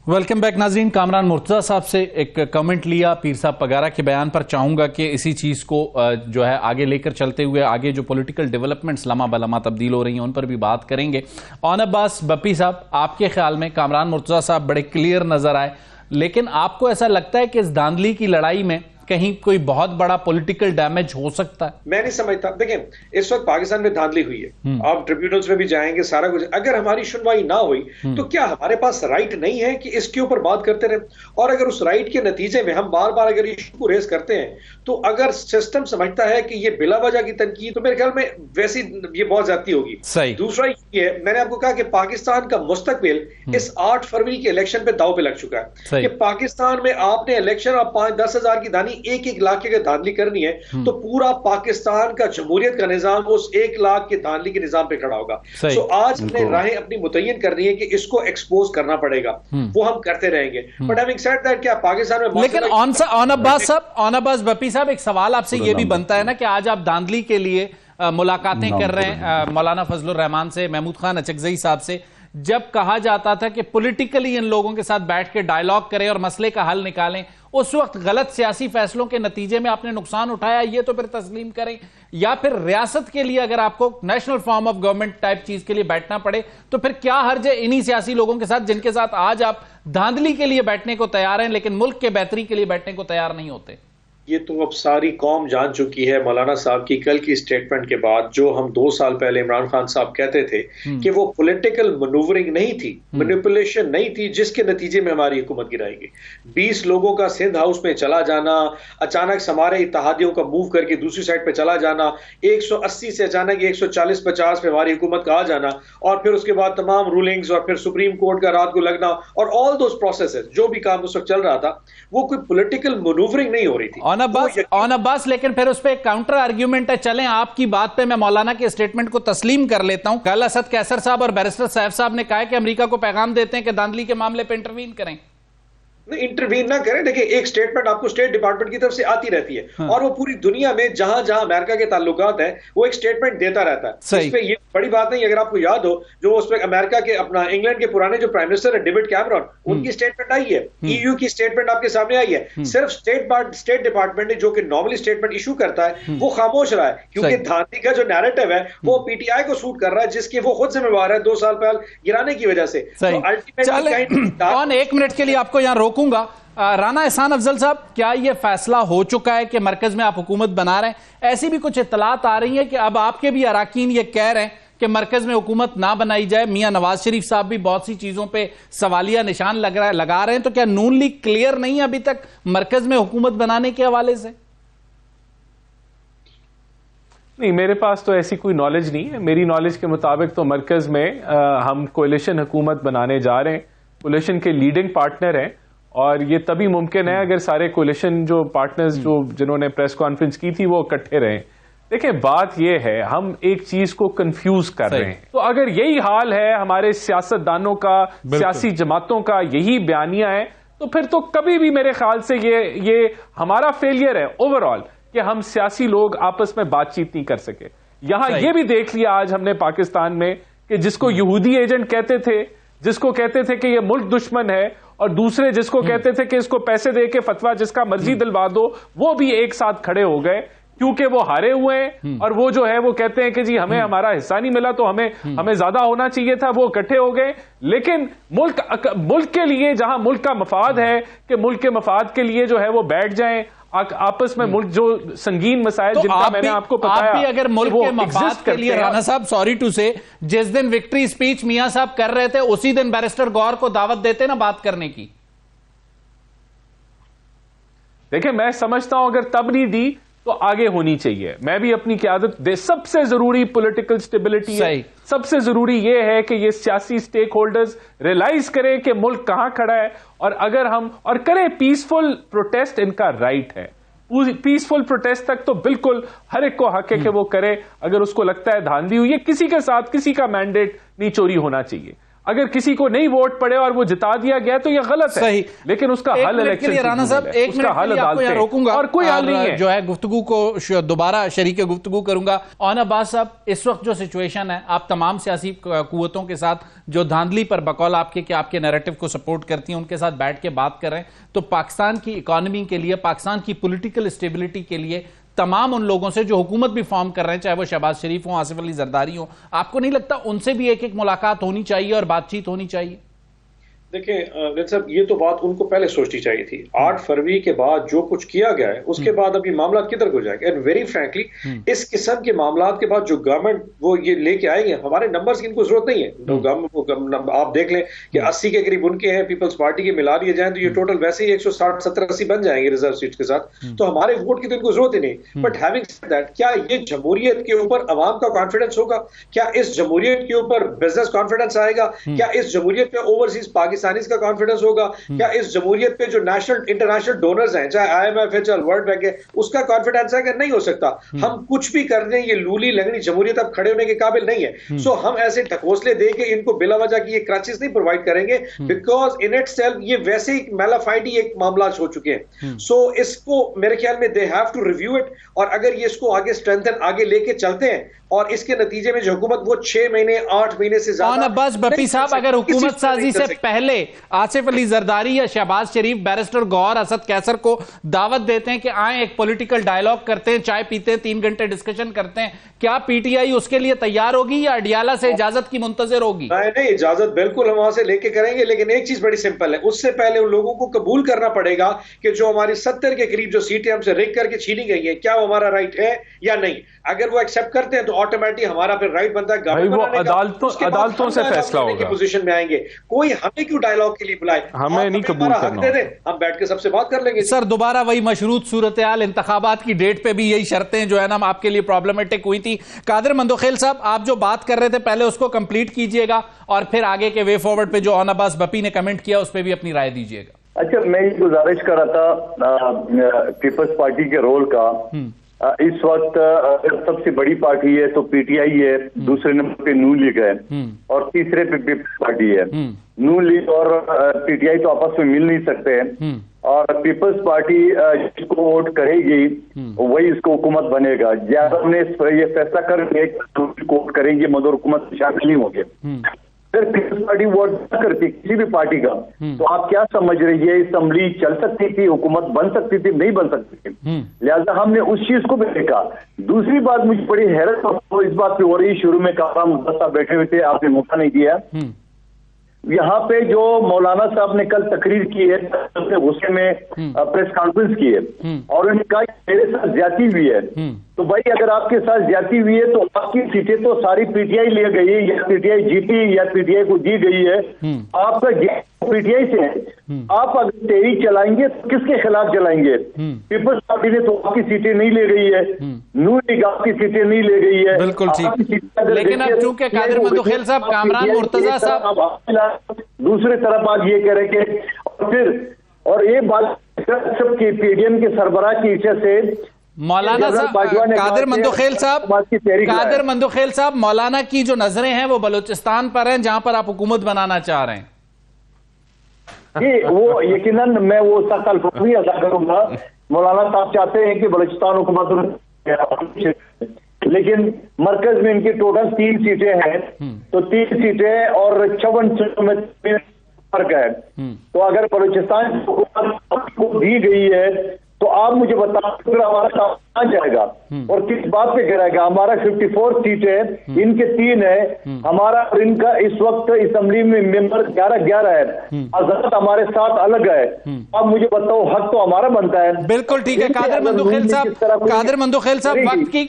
वेलकम बैक नाजरीन। कामरान मुर्तजा साहब से एक कमेंट लिया पीर साहब पगारा के बयान पर। चाहूंगा कि इसी चीज को जो है आगे लेकर चलते हुए आगे जो पॉलिटिकल डेवलपमेंट्स लम्हा बलम्हा तब्दील हो रही हैं उन पर भी बात करेंगे। ऑन अब्बास बप्पी साहब, आपके ख्याल में कामरान मुर्तजा साहब बड़े क्लियर नजर आए, लेकिन आपको ऐसा लगता है कि इस धांधली की लड़ाई में कहीं कोई बहुत बड़ा पॉलिटिकल डैमेज हो सकता है? मैं नहीं समझता। देखें, इस वक्त पाकिस्तान में धांधली हुई है, आप ट्रिब्यूनल्स में भी जाएंगे, सारा कुछ। अगर हमारी सुनवाई ना हुई तो क्या हमारे पास राइट नहीं है कि इसके ऊपर बात करते रहे? और अगर उस राइट के नतीजे में हम बार बार अगर इशू को रेस करते हैं, तो अगर सिस्टम समझता है कि ये बिला वजह की तनकीद, तो मेरे ख्याल में वैसी ये बहुत ज्यादा होगी। सही। दूसरा ये, मैंने आपको कहा कि पाकिस्तान का मुस्तकबिल इस 8 फरवरी के इलेक्शन पे दांव पे लग चुका है कि पाकिस्तान में आपने इलेक्शन और 5-10 हजार की धांधली, 1-1 लाख की धांधली करनी है तो पूरा पाकिस्तान का जमहूरियत का निजाम उस 1 लाख की धांधली के निजाम पे खड़ा होगा। तो आज हमने राहें अपनी मुतय्यन करनी है कि इसको एक्सपोज करना पड़ेगा, वो हम करते रहेंगे। बट हैविंग सेड दैट, क्या पाकिस्तान में, लेकिन ऑन अब्बास भप्पी साहब, एक सवाल आपसे ये भी बनता है ना कि आज आप धांधली के लिए मुलाकातें कर रहे हैं मौलाना फजलुर रहमान से, महमूद खान अचकजई साहब से। जब कहा जाता था कि पॉलिटिकली इन लोगों के साथ बैठ के डायलॉग करें और मसले का हल निकालें, उस वक्त गलत सियासी फैसलों के नतीजे में आपने नुकसान उठाया, ये तो फिर तस्लीम करें, या फिर रियासत के लिए अगर आपको national form of government type चीज के लिए बैठना पड़े तो फिर क्या हर्ज है इन्हीं सियासी लोगों के साथ जिनके साथ आज आप धांधली के लिए बैठने को तैयार हैं लेकिन मुल्क के बेहतरी के लिए बैठने को तैयार नहीं होते? ये तो अब सारी कौम जान चुकी है मौलाना साहब की कल की स्टेटमेंट के बाद। जो हम 2 साल पहले इमरान खान साहब कहते थे कि वो पॉलिटिकल मैनूवरिंग नहीं थी, मैनिपुलेशन नहीं थी, जिसके नतीजे में हमारी हुकूमत गिराएगी। 20 लोगों का सिंध हाउस में चला जाना, अचानक से हमारे इत्तेहादियों का मूव करके दूसरी साइड पे चला जाना, 180 से अचानक 140-50 पे हमारी हुकूमत का आ जाना, और फिर उसके बाद तमाम रूलिंग्स और फिर सुप्रीम कोर्ट का रात को लगना, और ऑल दोस प्रोसेसेस, जो भी काम उस वक्त चल रहा था, वो कोई पॉलिटिकल मैनूवरिंग नहीं हो रही थी। ऑन अब्बास, लेकिन फिर उस पर काउंटर आर्ग्यूमेंट है। चलें आपकी बात पे मैं मौलाना के स्टेटमेंट को तस्लीम कर लेता हूं। कल असद कैसर साहब और बैरिस्टर सैफ साहब ने कहा कि अमेरिका को पैगाम देते हैं कि धांधली के मामले पे इंटरवीन करें। इंटरवीन ना करें। देखिए, एक स्टेटमेंट आपको स्टेट डिपार्टमेंट की तरफ से आती रहती है, और वो पूरी दुनिया में जहां जहां अमेरिका के ताल्लुकात है वो एक स्टेटमेंट देता रहता है। इस पे ये बड़ी बात नहीं। अगर आपको याद हो, जो उस पर अमेरिका के अपना इंग्लैंड के पुराने जो प्राइम मिनिस्टर है डेविड कैमरॉन, उनकी स्टेटमेंट आई है, ईयू की स्टेटमेंट आपके सामने आई है। सिर्फ स्टेट डिपार्टमेंट जो कि नॉर्मली स्टेटमेंट इशू करता है वो खामोश रहा है, क्योंकि धांधली का जो नैरेटिव है वो पीटीआई को सूट कर रहा है, जिसके वो खुद जिम्मेवार है 2 साल पहले गिराने की वजह से। तो अल्टीमेटली 1 मिनट के लिए आपको यहां रोकूंगा। राना एहसान अफजल साहब, क्या यह फैसला हो चुका है कि मरकज में आप हुकूमत बना रहे हैं? ऐसी भी कुछ इत्तलात आ रही है कि अब आपके भी अराकीन ये कह रहे हैं कि मरकज में हुकूमत ना बनाई जाए। मियां नवाज शरीफ साहब भी बहुत सी चीजों पे सवालिया निशान लगा रहे हैं। तो क्या नून लीग क्लियर नहीं है अभी तक मरकज में हुकूमत बनाने के हवाले से? नहीं, मेरे पास तो ऐसी कोई नॉलेज नहीं है। मेरी नॉलेज के मुताबिक तो मरकज में हम कोalition हुकूमत बनाने जा रहे हैं। कोalition के लीडिंग पार्टनर हैं, और ये तभी मुमकिन है अगर सारे कोalition जो पार्टनर्स जो जिन्होंने प्रेस कॉन्फ्रेंस की थी वो इकट्ठे रहें। देखिए, बात ये है, हम एक चीज को कंफ्यूज कर रहे हैं। तो अगर यही हाल है हमारे सियासतदानों का, सियासी जमातों का, यही बयानियां है, तो फिर तो कभी भी मेरे ख्याल से ये हमारा फेलियर है ओवरऑल कि हम सियासी लोग आपस में बातचीत नहीं कर सके। यहां ये भी देख लिया आज हमने पाकिस्तान में कि जिसको यहूदी एजेंट कहते थे, जिसको कहते थे कि ये मुल्क दुश्मन है, और दूसरे जिसको कहते थे कि इसको पैसे दे के फतवा जिसका मर्जी दिलवा दो, वो भी एक साथ खड़े हो गए क्योंकि वो हारे हुए हैं। और वो जो है वो कहते हैं कि जी हमें हमारा हिस्सा नहीं मिला तो हमें ज्यादा होना चाहिए था, वो इकट्ठे हो गए। लेकिन मुल्क के लिए, जहां मुल्क का मफाद है कि मुल्क के मफाद के लिए जो है वो बैठ जाएं आपस में, मुल्क जो संगीन मसाइल तो जिनका मैंने आपको बताया, आप भी अगर मुल्क के मफाद के लिए, राना साहब सॉरी टू से, जिस दिन विक्ट्री स्पीच मियां साहब कर रहे थे उसी दिन बैरिस्टर गौर को दावत देते ना बात करने की। देखिए, मैं समझता हूं अगर तब नहीं दी तो आगे होनी चाहिए। मैं भी अपनी क़यादत दे। सबसे जरूरी पॉलिटिकल स्टेबिलिटी है। सबसे जरूरी यह है कि ये सियासी स्टेक होल्डर्स रियलाइज करें कि मुल्क कहां खड़ा है, और अगर हम और करें पीसफुल प्रोटेस्ट, इनका राइट है। पीसफुल प्रोटेस्ट तक तो बिल्कुल हर एक को हक है कि वो करे। अगर उसको लगता है धांधली हुई है, किसी के साथ किसी का मैंडेट नहीं चोरी होना चाहिए। अगर किसी को नहीं वोट पड़े और वो जिता दिया गया तो ये गलत है। सही, लेकिन उसका हल इलेक्शन से राना साहब, एक मिनट के लिए आपको यहाँ रोकूंगा और कोई हल नहीं है। जो है गुफ्तगू को दोबारा शरीक गुफ्तगू करूंगा। ऑन अब्बास साहब, इस वक्त जो सिचुएशन है, आप तमाम सियासी कुव्वतों के साथ जो धांधली पर बकौल आपके नैरेटिव को सपोर्ट करती हैं उनके साथ बैठ के बात कर रहे हैं, तो पाकिस्तान की इकोनॉमी के लिए, पाकिस्तान की पॉलिटिकल स्टेबिलिटी के लिए तमाम उन लोगों से जो हुकूमत भी फॉर्म कर रहे हैं, चाहे वो शहबाज शरीफ हो, आसिफ अली जरदारी हो, आपको नहीं लगता उनसे भी एक एक मुलाकात होनी चाहिए और बातचीत होनी चाहिए? देखें साहब, ये तो बात उनको पहले सोचनी चाहिए थी। 8 फरवरी के बाद जो कुछ किया गया है उसके बाद अभी मामला किधर को जाएगा। एंड वेरी फ्रैंकली इस किस्म के मामला के बाद जो गवर्नमेंट वो ये लेके आएंगे, हमारे नंबर्स की इनको जरूरत नहीं है। आप देख लें कि 80 के करीब उनके हैं, पीपल्स पार्टी के मिला लिए जाए तो ये टोटल वैसे ही 160, 70, 80 बन जाएंगे रिजर्व सीट के साथ। तो हमारे वोट की तो इनको जरूरत ही नहीं। बट हैविंग सेड दैट, क्या ये जमहूरियत के ऊपर अवाम का कॉन्फिडेंस होगा? क्या इस जमहूरियत के ऊपर बिजनेस कॉन्फिडेंस आएगा? क्या इस जमहूरियत पे ओवरसीज पाकिस्तानीज का कॉन्फिडेंस होगा? क्या इस जमहूरियत पे जो नेशनल इंटरनेशनल डोनर्स हैं, चाहे IMF है, चाहे वर्ल्ड बैंक है, उसका कॉन्फिडेंस है कि नहीं हो सकता? हम कुछ भी कर दें, ये लूली लगनी जमहूरियत अब खड़े होने के काबिल नहीं है। सो हम ऐसे ढकोसले दे के इनको बिला वजह की ये क्रचेस नहीं प्रोवाइड करेंगे, बिकॉज इन इट सेल्फ ये वैसे ही मेलाफाइडी एक मामला हो चुके हैं। सो इसको मेरे ख्याल में they have to review it, और अगर ये इसको आगे स्ट्रेंथन आगे लेके चलते हैं और इसके नतीजे में जो हुकूमत वो 6 महीने 8 महीने से ज्यादा अब्बास भप्पी साहब, अगर हुकूमत साजी से पहले आसिफ अली जरदारी या शहबाज शरीफ बैरिस्टर गौहर असद कैसर को दावत देते हैं कि आए एक पॉलिटिकल डायलॉग करते हैं, चाय पीते हैं, 3 घंटे डिस्कशन करते हैं, क्या PTI उसके लिए तैयार होगी या अडियाला से इजाजत की मुंतजर होगी? नहीं, इजाजत बिल्कुल हम वहां से लेके करेंगे, लेकिन एक चीज बड़ी सिंपल है, उससे पहले उन लोगों को कबूल करना पड़ेगा कि जो हमारी 70 के करीब जो सीटें हमसे रिग करके छीनी गई है, क्या वो हमारा राइट है या नहीं। अगर वो एक्सेप्ट करते हैं तो ऑटोमेटिक हमारा फिर राइट बनता है भाई, वो अदालतों से फैसला होगा, पोजीशन में आएंगे। कोई हमें क्यों डायलॉग के लिए बुलाए, हमें नहीं कबूल करना, दे दे, हम बैठ के सबसे बात कर लेंगे। सर, दोबारा वही मशरूत सूरत हाल, इंतखाबात की डेट पे भी यही शर्तें जो है ना आपके लिए प्रॉब्लमेटिक हुई थी। कादिर मंदोखेल साहब, आप जो बात कर रहे थे पहले उसको कंप्लीट कीजिएगा और फिर आगे के वे फॉरवर्ड पे जो ऑन अब्बास भप्पी ने कमेंट किया उस पर भी अपनी राय दीजिएगा। अच्छा, मैं ये गुजारिश कर रहा था पीपल्स पार्टी के रोल का। इस वक्त सबसे बड़ी पार्टी है तो PTI है, दूसरे नंबर पे नून लीग है और तीसरे पे पीपल्स पार्टी है। नून लीग और PTI तो आपस में मिल नहीं सकते हैं, और पीपल्स पार्टी जिसको वोट करेगी वही इसको हुकूमत बनेगा। ज्यादा हमने ये फैसला करके वोट करेंगे मगर हुकूमत शामिल नहीं होंगे। अगर पीपल्स पार्टी वोट न करती किसी भी पार्टी का, तो आप क्या समझ रही है, असेंबली चल सकती थी, हुकूमत बन सकती थी? नहीं बन सकती थी। लिहाजा हमने उस चीज को भी देखा। दूसरी बात मुझे बड़ी हैरत इस बात पे हो रही, शुरू में कहा हम बैठे हुए थे, आपने मौका नहीं दिया। यहाँ पे जो मौलाना साहब ने कल तकरीर की है, गुस्से में प्रेस कॉन्फ्रेंस की है और उन्होंने कहा मेरे साथ ज्यादती हुई है। तो भाई, अगर आपके साथ ज्यादती हुई है तो आपकी सीटें तो सारी PTI ले गई है, या PTI जीती या PTI को दी गई है। आपका PTI से है, आप अगर तहरीक चलाएंगे तो किसके खिलाफ चलाएंगे? पीपल्स पार्टी ने तो आपकी सीटें नहीं ले गई है, नून लीग आपकी सीटें नहीं ले गई है। बिल्कुल ठीक, लेकिन अब चूंकि कादिर मंदोखेल साहब, कामरान मुर्तजा साहब दूसरी तरफ आज ये कह रहे कि फिर, और ये बात सबकी PDM के सरबराह की इच्छा से मौलाना साहब, कादिर मंदोखेल साहब, मौलाना की जो नजरें हैं वो बलूचिस्तान पर हैं जहां पर आप हुकूमत बनाना चाह रहे हैं। वो यकीनन मैं वो उसका भी अदा करूंगा। मौलाना साहब चाहते हैं कि बलूचिस्तान हुकूमत, लेकिन मरकज में इनकी टोटल 3 सीटें हैं, तो 3 सीटें और 56 में फर्क है। तो अगर बलूचिस्तान को दी गई है तो आप मुझे बताओ फिर हमारा काम कहाँ जाएगा और किस बात पे गिराएगा? हमारा 54 सीट है, इनके 3 है, हमारा और इनका इस वक्त असेंबली में मेंबर 11 है, आजाद हमारे साथ अलग है। अब मुझे बताओ, हक तो हमारा बनता है। बिल्कुल ठीक है कादिर मंदोखेल साहब,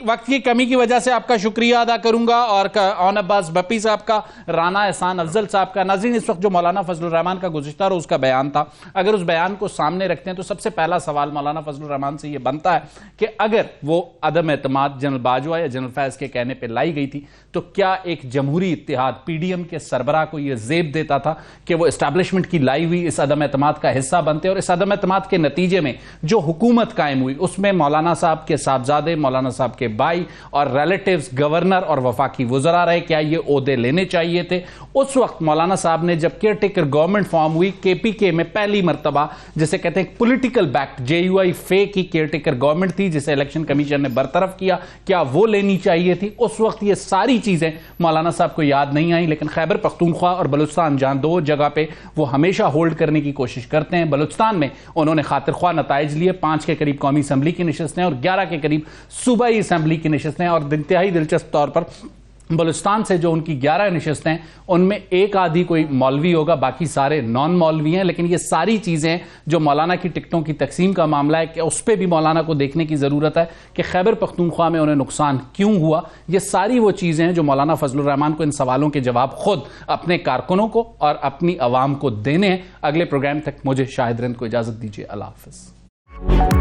वक्त की कमी की वजह से आपका शुक्रिया अदा करूंगा, और ऑन अब्बास भप्पी साहब का, राना एहसान अफजल साहब का। नाज़रीन, इस वक्त जो मौलाना फजलुर रहमान का गुज़िश्ता रोज का बयान था, अगर उस बयान को सामने रखते हैं तो सबसे पहला सवाल मौलाना फजलुर रहमान से यह बनता है कि अगर वो अदम एतमाद जनरल बाजवा या जनरल फैज के कहने पे लाई गई थी तो क्या एक जमहूरी इत्तेहाद PDM के सरबराह को यह जेब देता था कि वो एस्टैब्लिशमेंट की लाई हुई इस अदम एतमाद का हिस्सा बनते, और इस अदम एतमाद के नतीजे में जो हुकूमत कायम हुई उसमें मौलाना साहब के साहबजादे, मौलाना साहब के भाई और रिलेटिव्स, गवर्नर और वफाकी वुज़रा रहे, क्या ये ओहदे लेने चाहिए थे? उस वक्त मौलाना साहब ने जब केयरटेकर गवर्नमेंट फॉर्म हुई KPK में पहली मरतबा, जिसे कहते हैं पोलिटिकल बैक्ड JUI फे की केयरटेकर गवर्नमेंट थी जिसे इलेक्शन कमीशन ने बरतरफ किया, क्या वो लेनी चाहिए थी? उस वक्त ये सारी चीजें मौलाना साहब को याद नहीं आई, लेकिन खैबर पख्तूनख्वा और बलूचिस्तान जहां 2 जगह पे वो हमेशा होल्ड करने की कोशिश करते हैं। बलूचिस्तान में उन्होंने खातिर ख्वाह नताइज लिए, 5 के करीब कौमी असम्बली की नशिस्तें और 11 के करीब सूबाई असम्बली की नशिस्तें, और इंतहाई दिलचस्प तौर पर बलूचिस्तान से जो उनकी 11 नशिस्तें हैं उनमें एक आधी कोई मौलवी होगा, बाकी सारे नॉन मौलवी हैं। लेकिन ये सारी चीज़ें जो मौलाना की टिकटों की तकसीम का मामला है कि उस पर भी मौलाना को देखने की ज़रूरत है कि खैबर पख्तूनख्वा में उन्हें नुकसान क्यों हुआ। ये सारी वो चीज़ें हैं जो मौलाना फजलुर रहमान को इन सवालों के जवाब खुद अपने कारकुनों को और अपनी आवाम को देने हैं। अगले प्रोग्राम तक मुझे शाहिद रिंद को इजाज़त दीजिए। अल्लाह हाफ़िज़।